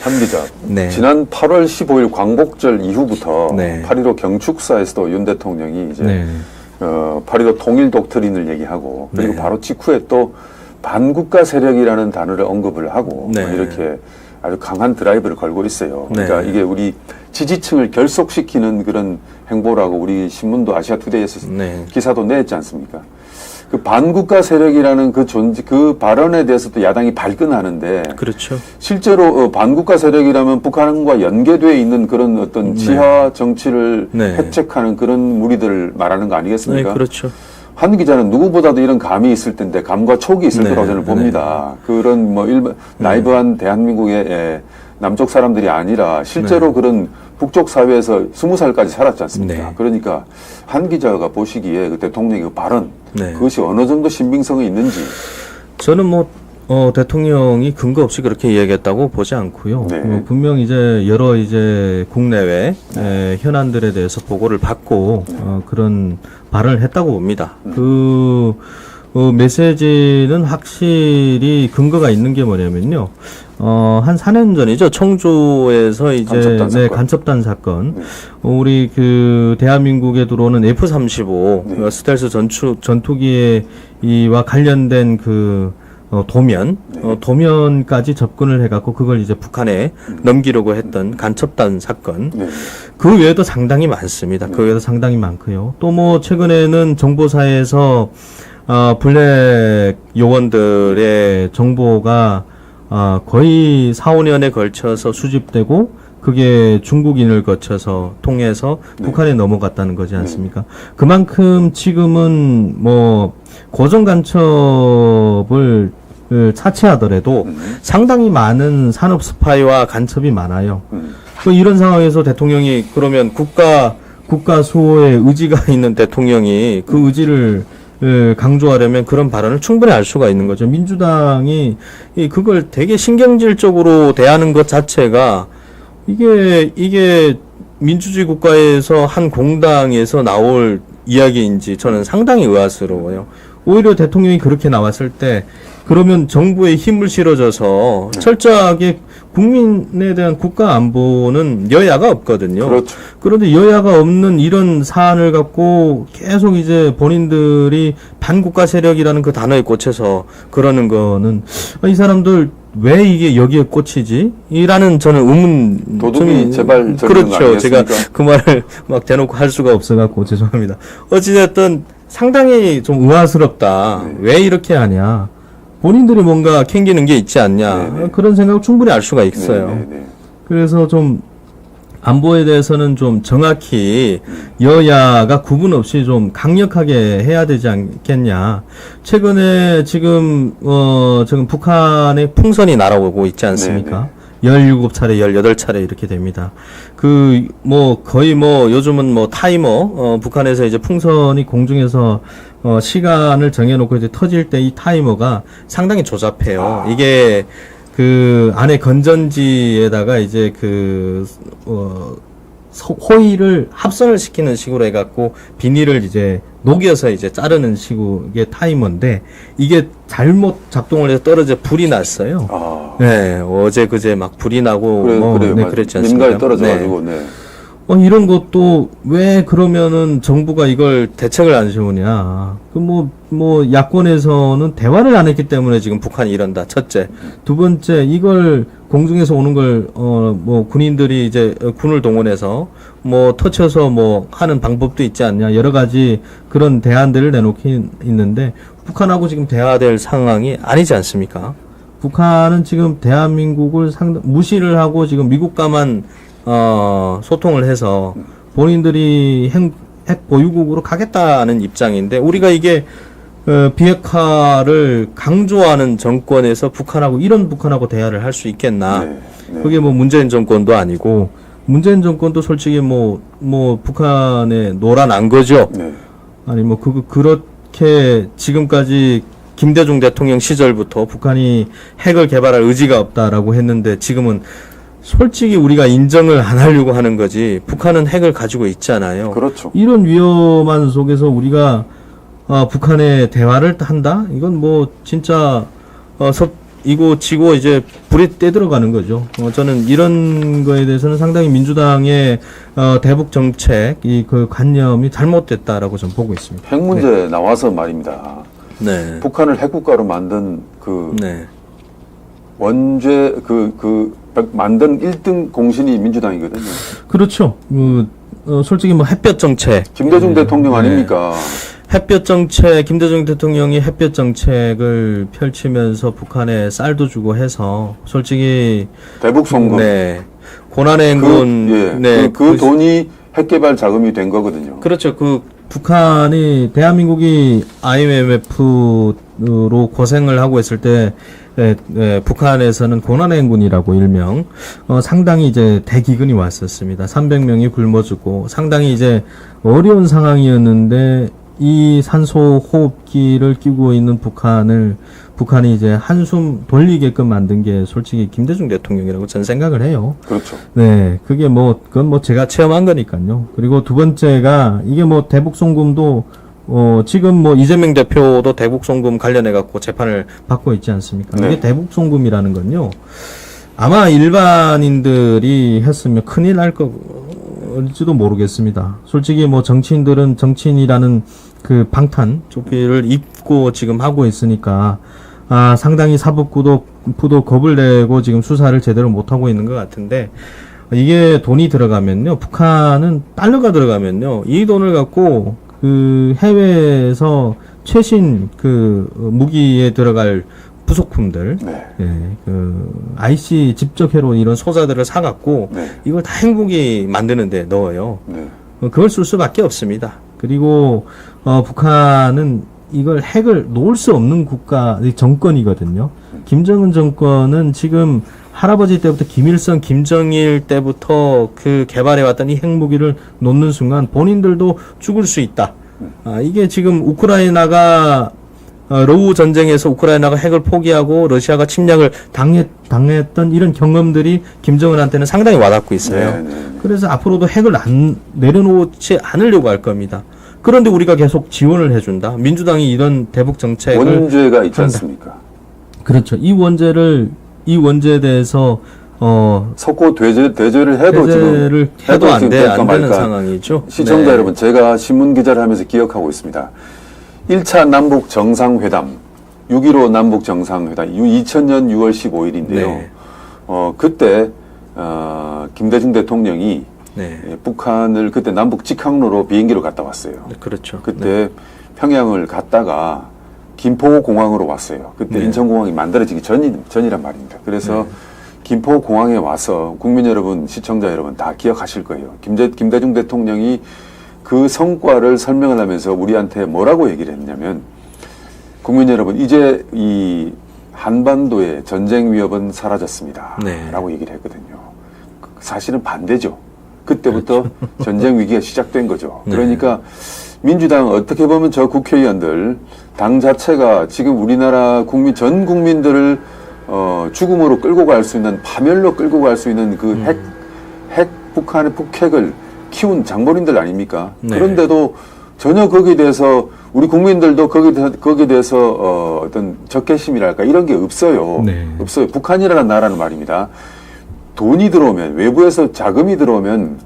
한 기자, 네. 지난 8월 15일 광복절 이후부터 네. 8.15 경축사에서도 윤 대통령이 이제 네. 8.15 통일 독트린을 얘기하고 그리고 네. 바로 직후에 또 반국가 세력이라는 단어를 언급을 하고 네. 이렇게 아주 강한 드라이브를 걸고 있어요. 그러니까 네. 이게 우리 지지층을 결속시키는 그런 행보라고 우리 신문도 아시아투데이에서 네. 기사도 냈지 않습니까? 그 반국가 세력이라는 그 발언에 대해서도 야당이 발끈하는데 그렇죠. 실제로 반국가 세력이라면 북한과 연계되어 있는 그런 어떤 지하 정치를 네. 획책하는 그런 무리들을 말하는 거 아니겠습니까? 네, 그렇죠. 한 기자는 누구보다도 이런 감이 있을 텐데 감과 촉이 있을 네, 거라고 저는 봅니다. 그런 뭐 나이브한 대한민국의 남쪽 사람들이 아니라 실제로 그런 북쪽 사회에서 20살까지 살았지 않습니까? 네. 그러니까 한 기자가 보시기에 그 대통령의 그 발언 네. 그것이 어느 정도 신빙성이 있는지. 저는 뭐 대통령이 근거 없이 그렇게 이야기했다고 보지 않고요. 네. 분명 이제 여러 이제 국내외 현안들에 대해서 보고를 받고 그런 발언을 했다고 봅니다. 그 메시지는 확실히 근거가 있는 게 뭐냐면요. 한 4년 전이죠. 청주에서 이제 간첩단 사건. 우리 그 대한민국에 들어오는 F-35 스텔스 전투기와 관련된 그 도면, 도면까지 접근을 해갖고 그걸 이제 북한에 넘기려고 했던 간첩단 사건. 그 외에도 상당히 많습니다. 그 외에도 상당히 많고요. 또 뭐 최근에는 정보사에서 블랙 요원들의 정보가 거의 4, 5년에 걸쳐서 수집되고 그게 중국인을 거쳐서 통해서 북한에 넘어갔다는 거지 않습니까? 그만큼 지금은 뭐 고정 간첩을 차치하더라도 상당히 많은 산업 스파이와 간첩이 많아요. 이런 상황에서 대통령이 그러면 국가 수호의 의지가 있는 대통령이 그 의지를 강조하려면 그런 발언을 충분히 알 수가 있는 거죠. 민주당이 그걸 되게 신경질적으로 대하는 것 자체가 이게 민주주의 국가에서 한 공당에서 나올 이야기인지 저는 상당히 의아스러워요. 오히려 대통령이 그렇게 나왔을 때 그러면 정부에 힘을 실어줘서 철저하게 국민에 대한 국가 안보는 여야가 없거든요. 그렇죠. 그런데 여야가 없는 이런 사안을 갖고 계속 이제 본인들이 반국가 세력이라는 그 단어에 꽂혀서 그러는 거는 이 사람들 왜 이게 여기에 꽂히지? 이라는 저는 의문. 도둑이 제발 그렇죠. 제가 그 말을 막 대놓고 할 수가 없어갖고 죄송합니다. 어찌됐든 상당히 좀 의아스럽다. 왜 이렇게 하냐? 본인들이 뭔가 캥기는 게 있지 않냐? 그런 생각을 충분히 알 수가 있어요. 그래서 좀 안보에 대해서는 좀 정확히 여야가 구분 없이 좀 강력하게 해야 되지 않겠냐. 최근에 지금 북한의 풍선이 날아오고 있지 않습니까? 17차례, 18차례 이렇게 됩니다. 거의 요즘은 타이머, 북한에서 이제 풍선이 공중에서, 시간을 정해놓고 이제 터질 때 이 타이머가 상당히 조잡해요. 이게, 안에 건전지에다가 이제 호일을 합선을 시키는 식으로 해갖고 비닐을 이제 녹여서 이제 자르는 식의 타이머인데 이게 잘못 작동을 해서 떨어져 불이 났어요. 네, 어제 그제 막 불이 나고 그랬지 않습니까? 민가에 떨어져가지고. 이런 것도 왜 그러면은 정부가 이걸 대책을 안 세우냐. 야권에서는 대화를 안 했기 때문에 지금 북한이 이런다. 첫째. 두 번째, 이걸 공중에서 오는 걸, 군인들이 이제 군을 동원해서 터쳐서 하는 방법도 있지 않냐. 여러 가지 그런 대안들을 내놓긴 있는데 북한하고 지금 대화될 상황이 아니지 않습니까? 북한은 지금 대한민국을 무시를 하고 지금 미국과만 소통을 해서 본인들이 핵 보유국으로 가겠다는 입장인데 우리가 이게 비핵화를 강조하는 정권에서 이런 북한하고 대화를 할 수 있겠나? 그게 문재인 정권도 아니고 문재인 정권도 솔직히 북한에 노란한 거죠. 아니 그렇게 지금까지 김대중 대통령 시절부터 북한이 핵을 개발할 의지가 없다라고 했는데 지금은 솔직히 우리가 인정을 안 하려고 하는 거지 북한은 핵을 가지고 있잖아요. 그렇죠. 이런 위험한 속에서 우리가 북한의 대화를 한다? 이건 진짜 이거 지고 이제 불에 떼들어가는 거죠. 저는 이런 거에 대해서는 상당히 민주당의 대북 정책 이 그 관념이 잘못됐다라고 저는 보고 있습니다. 핵 문제 나와서 말입니다. 네. 북한을 핵국가로 만든 그 네. 원죄 만든 1등 공신이 민주당이거든요. 그렇죠. 솔직히 뭐 햇볕 정책. 김대중 대통령 네. 아닙니까? 햇볕 정책, 김대중 대통령이 햇볕 정책을 펼치면서 북한에 쌀도 주고 해서 솔직히 대북 송금. 네. 고난의 행군. 네. 그 돈이 핵개발 자금이 된 거거든요. 그렇죠. 북한이 대한민국이 IMF로 고생을 하고 있을 때 북한에서는 고난의 행군이라고 일명 상당히 이제 대기근이 왔었습니다. 300명이 굶어 죽고 상당히 이제 어려운 상황이었는데 이 산소 호흡기를 끼고 있는 북한이 이제 한숨 돌리게끔 만든 게 솔직히 김대중 대통령이라고 저는 생각을 해요. 그렇죠. 네, 그건 제가 체험한 거니까요. 그리고 두 번째가 이게 대북 송금도 지금 이재명 대표도 대북 송금 관련해 갖고 재판을 받고 있지 않습니까? 네. 이게 대북 송금이라는 건요. 아마 일반인들이 했으면 큰일 날 걸지도 모르겠습니다. 솔직히 정치인들은 정치인이라는 그 방탄 조끼를 입고 지금 하고 있으니까 상당히 사법부도 겁을 내고 지금 수사를 제대로 못 하고 있는 것 같은데 이게 돈이 들어가면요, 북한은 달러가 들어가면요, 이 돈을 갖고 그 해외에서 최신 그 무기에 들어갈 부속품들, 네. IC 집적회로 이런 소자들을 사갖고 네. 이걸 다 행복이 만드는데 넣어요. 네. 그걸 쓸 수밖에 없습니다. 그리고 북한은 이걸 핵을 놓을 수 없는 정권이거든요. 김정은 정권은 지금 할아버지 때부터 김일성, 김정일 때부터 그 개발해왔던 이 핵무기를 놓는 순간 본인들도 죽을 수 있다. 이게 지금 우크라이나가 러우 전쟁에서 우크라이나가 핵을 포기하고 러시아가 침략을 당했던 이런 경험들이 김정은한테는 상당히 와닿고 있어요. 네, 네, 네. 그래서 앞으로도 핵을 내려놓지 않으려고 할 겁니다. 그런데 우리가 계속 지원을 해준다. 민주당이 이런 대북 정책을 원죄가 있지 않습니까? 그렇죠. 이 원죄에 대해서 석고 대죄를 해도 지금 해도 안 될까 되는 말까. 상황이죠. 시청자 네. 여러분, 제가 신문 기자를 하면서 기억하고 있습니다. 1차 남북 정상회담, 6.15 남북 정상회담, 2000년 6월 15일인데요. 네. 그때 김대중 대통령이 네. 북한을 그때 남북 직항로로 비행기로 갔다 왔어요. 그렇죠. 그때 평양을 갔다가 김포공항으로 왔어요. 그때 네. 인천공항이 만들어지기 전이란 말입니다. 그래서 김포공항에 와서 국민 여러분, 시청자 여러분 다 기억하실 거예요. 김대중 대통령이 그 성과를 설명을 하면서 우리한테 뭐라고 얘기를 했냐면, 국민 여러분, 이제 이 한반도의 전쟁 위협은 사라졌습니다. 네. 라고 얘기를 했거든요. 사실은 반대죠. 그때부터 그렇죠. 전쟁 위기가 시작된 거죠. 네. 그러니까 민주당 어떻게 보면 저 국회의원들 당 자체가 지금 우리나라 전 국민들을 죽음으로 끌고 갈 수 있는, 파멸로 끌고 갈 수 있는 그 북한의 북핵을 키운 장본인들 아닙니까? 네. 그런데도 전혀 거기에 대해서 우리 국민들도 거기에 대해서 어떤 적개심이랄까 이런 게 없어요. 네. 없어요. 북한이라는 나라는 말입니다. 돈이 들어오면, 외부에서 자금이 들어오면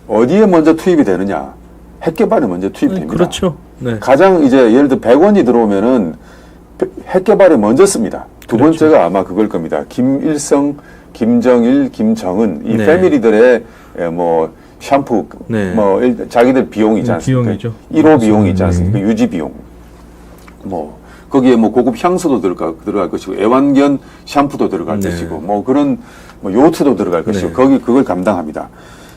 어디에 먼저 투입이 되느냐? 핵개발에 먼저 투입됩니다. 그렇죠. 네. 가장 이제 예를 들어 100원이 들어오면은 핵개발에 먼저 씁니다. 두 그렇죠. 번째가 아마 그걸 겁니다. 김일성, 김정일, 김정은 이 네. 패밀리들의 샴푸, 네. 자기들 비용이 있지 않습니까? 비용이죠. 1호 비용이 있지 않습니까? 네. 유지 비용. 거기에 고급 향수도 들어갈 것이고, 애완견 샴푸도 들어갈 네. 것이고, 그런 요트도 들어갈 것이고, 네. 그걸 감당합니다.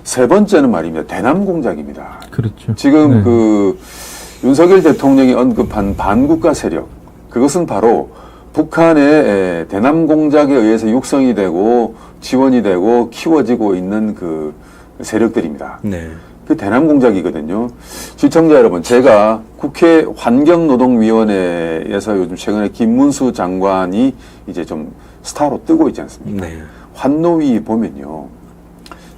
세 번째는 말입니다. 대남 공작입니다. 그렇죠. 지금 네. 윤석열 대통령이 언급한 반국가 세력, 그것은 바로 북한의 대남 공작에 의해서 육성이 되고 지원이 되고 키워지고 있는 그 세력들입니다. 네. 그 대남 공작이거든요. 시청자 여러분, 제가 국회 환경노동위원회에서 요즘 최근에 김문수 장관이 이제 좀 스타로 뜨고 있지 않습니까? 네. 환노위 보면요.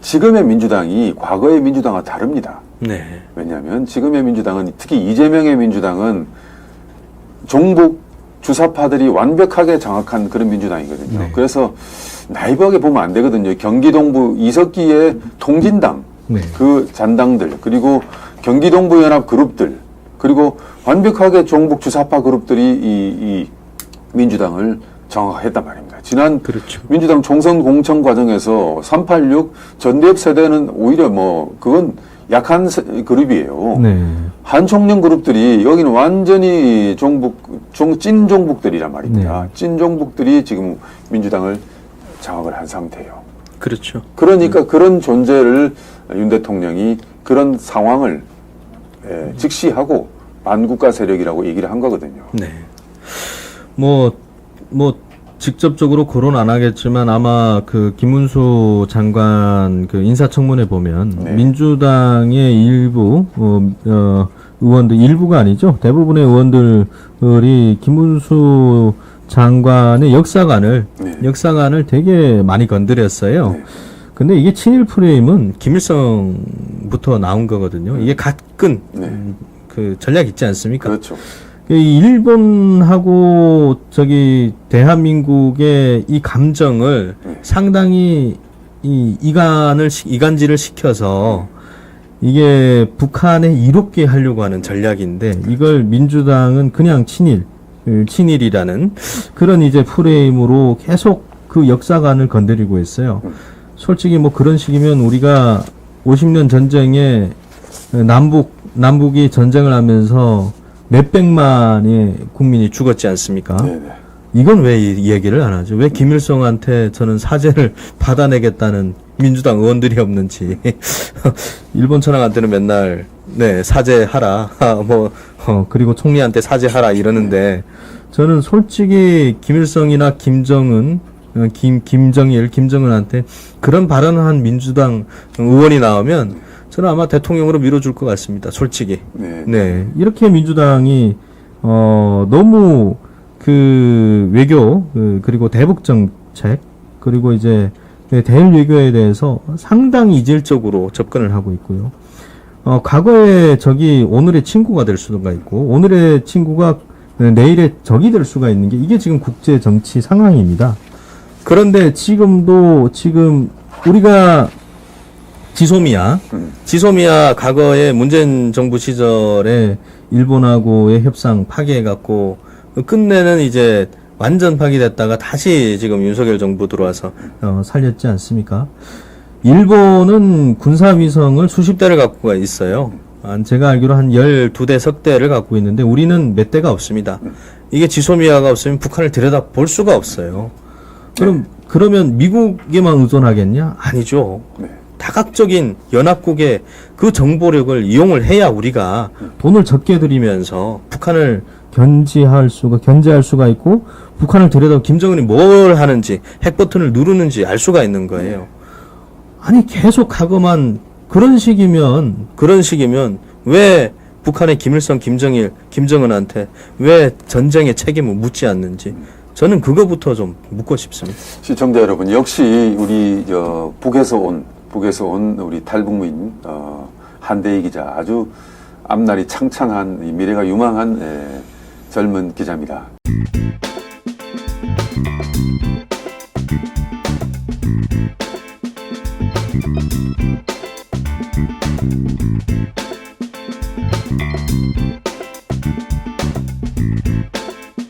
지금의 민주당이 과거의 민주당과 다릅니다. 네. 왜냐하면 지금의 민주당은, 특히 이재명의 민주당은 종북 주사파들이 완벽하게 장악한 그런 민주당이거든요. 네. 그래서 나이브하게 보면 안 되거든요. 경기동부 이석기의 통진당, 네. 그 잔당들, 그리고 경기동부 연합 그룹들, 그리고 완벽하게 종북 주사파 그룹들이 이 민주당을 장악했단 말입니다. 지난 그렇죠. 민주당 총선 공천 과정에서 386 전대협 세대는 오히려 뭐 그건 약한 그룹이에요. 네. 한총련 그룹들이 여기는 완전히 찐 종북들이란 말입니다. 네. 찐 종북들이 지금 민주당을 장악을 한 상태예요. 그렇죠. 그러니까 그런 존재를 윤 대통령이 그런 상황을 직시하고 반국가 세력이라고 얘기를 한 거거든요. 네. 뭐 직접적으로 거론 안 하겠지만 아마 그 김문수 장관 그 인사청문회 보면 네. 민주당의 일부 의원들 일부가 아니죠. 대부분의 의원들이 김문수 장관의 역사관을 되게 많이 건드렸어요. 네. 근데 이게 친일 프레임은 김일성부터 나온 거거든요. 이게 가끈 그 전략 있지 않습니까? 그렇죠. 이 일본하고 대한민국의 이 감정을 상당히 이간질을 시켜서 이게 북한에 이롭게 하려고 하는 전략인데 이걸 민주당은 그냥 친일이라는 그런 이제 프레임으로 계속 그 역사관을 건드리고 있어요. 솔직히 뭐 그런 식이면 우리가 50년 전쟁에 남북이 전쟁을 하면서 몇백만의 국민이 죽었지 않습니까? 네네. 이건 왜 이 얘기를 안 하죠? 왜 김일성한테 저는 사죄를 받아내겠다는 민주당 의원들이 없는지. 일본 천황한테는 맨날, 사죄하라. 그리고 총리한테 사죄하라 이러는데, 저는 솔직히 김일성이나 김정은, 김정일, 김정은한테 그런 발언을 한 민주당 의원이 나오면 저는 아마 대통령으로 밀어줄 것 같습니다. 솔직히. 네. 이렇게 민주당이, 너무 그 외교, 그리고 대북 정책, 그리고 이제 대일 외교에 대해서 상당히 이질적으로 접근을 하고 있고요. 과거에 적이 오늘의 친구가 될 수가 있고, 오늘의 친구가 내일의 적이 될 수가 있는 게 이게 지금 국제 정치 상황입니다. 그런데 지금 우리가 지소미아 과거에 문재인 정부 시절에 일본하고의 협상 파기해갖고 끝내는 이제 완전 파기됐다가 다시 지금 윤석열 정부 들어와서 살렸지 않습니까? 일본은 군사위성을 수십 대를 갖고 있어요. 제가 알기로 한 12대 석대를 갖고 있는데 우리는 몇 대가 없습니다. 이게 지소미아가 없으면 북한을 들여다볼 수가 없어요. 그러면 미국에만 의존하겠냐? 아니죠. 다각적인 연합국의 그 정보력을 이용을 해야 우리가 돈을 적게 들이면서 북한을 견제할 수가 있고 북한을 들여다 김정은이 뭘 하는지 핵 버튼을 누르는지 알 수가 있는 거예요. 아니 계속 하고만 그런 식이면 왜 북한의 김일성, 김정일, 김정은한테 왜 전쟁의 책임을 묻지 않는지 저는 그거부터 좀 묻고 싶습니다. 시청자 여러분, 역시 우리 북에서 온 우리 탈북민 한대희 기자, 아주 앞날이 창창한 미래가 유망한 젊은 기자입니다.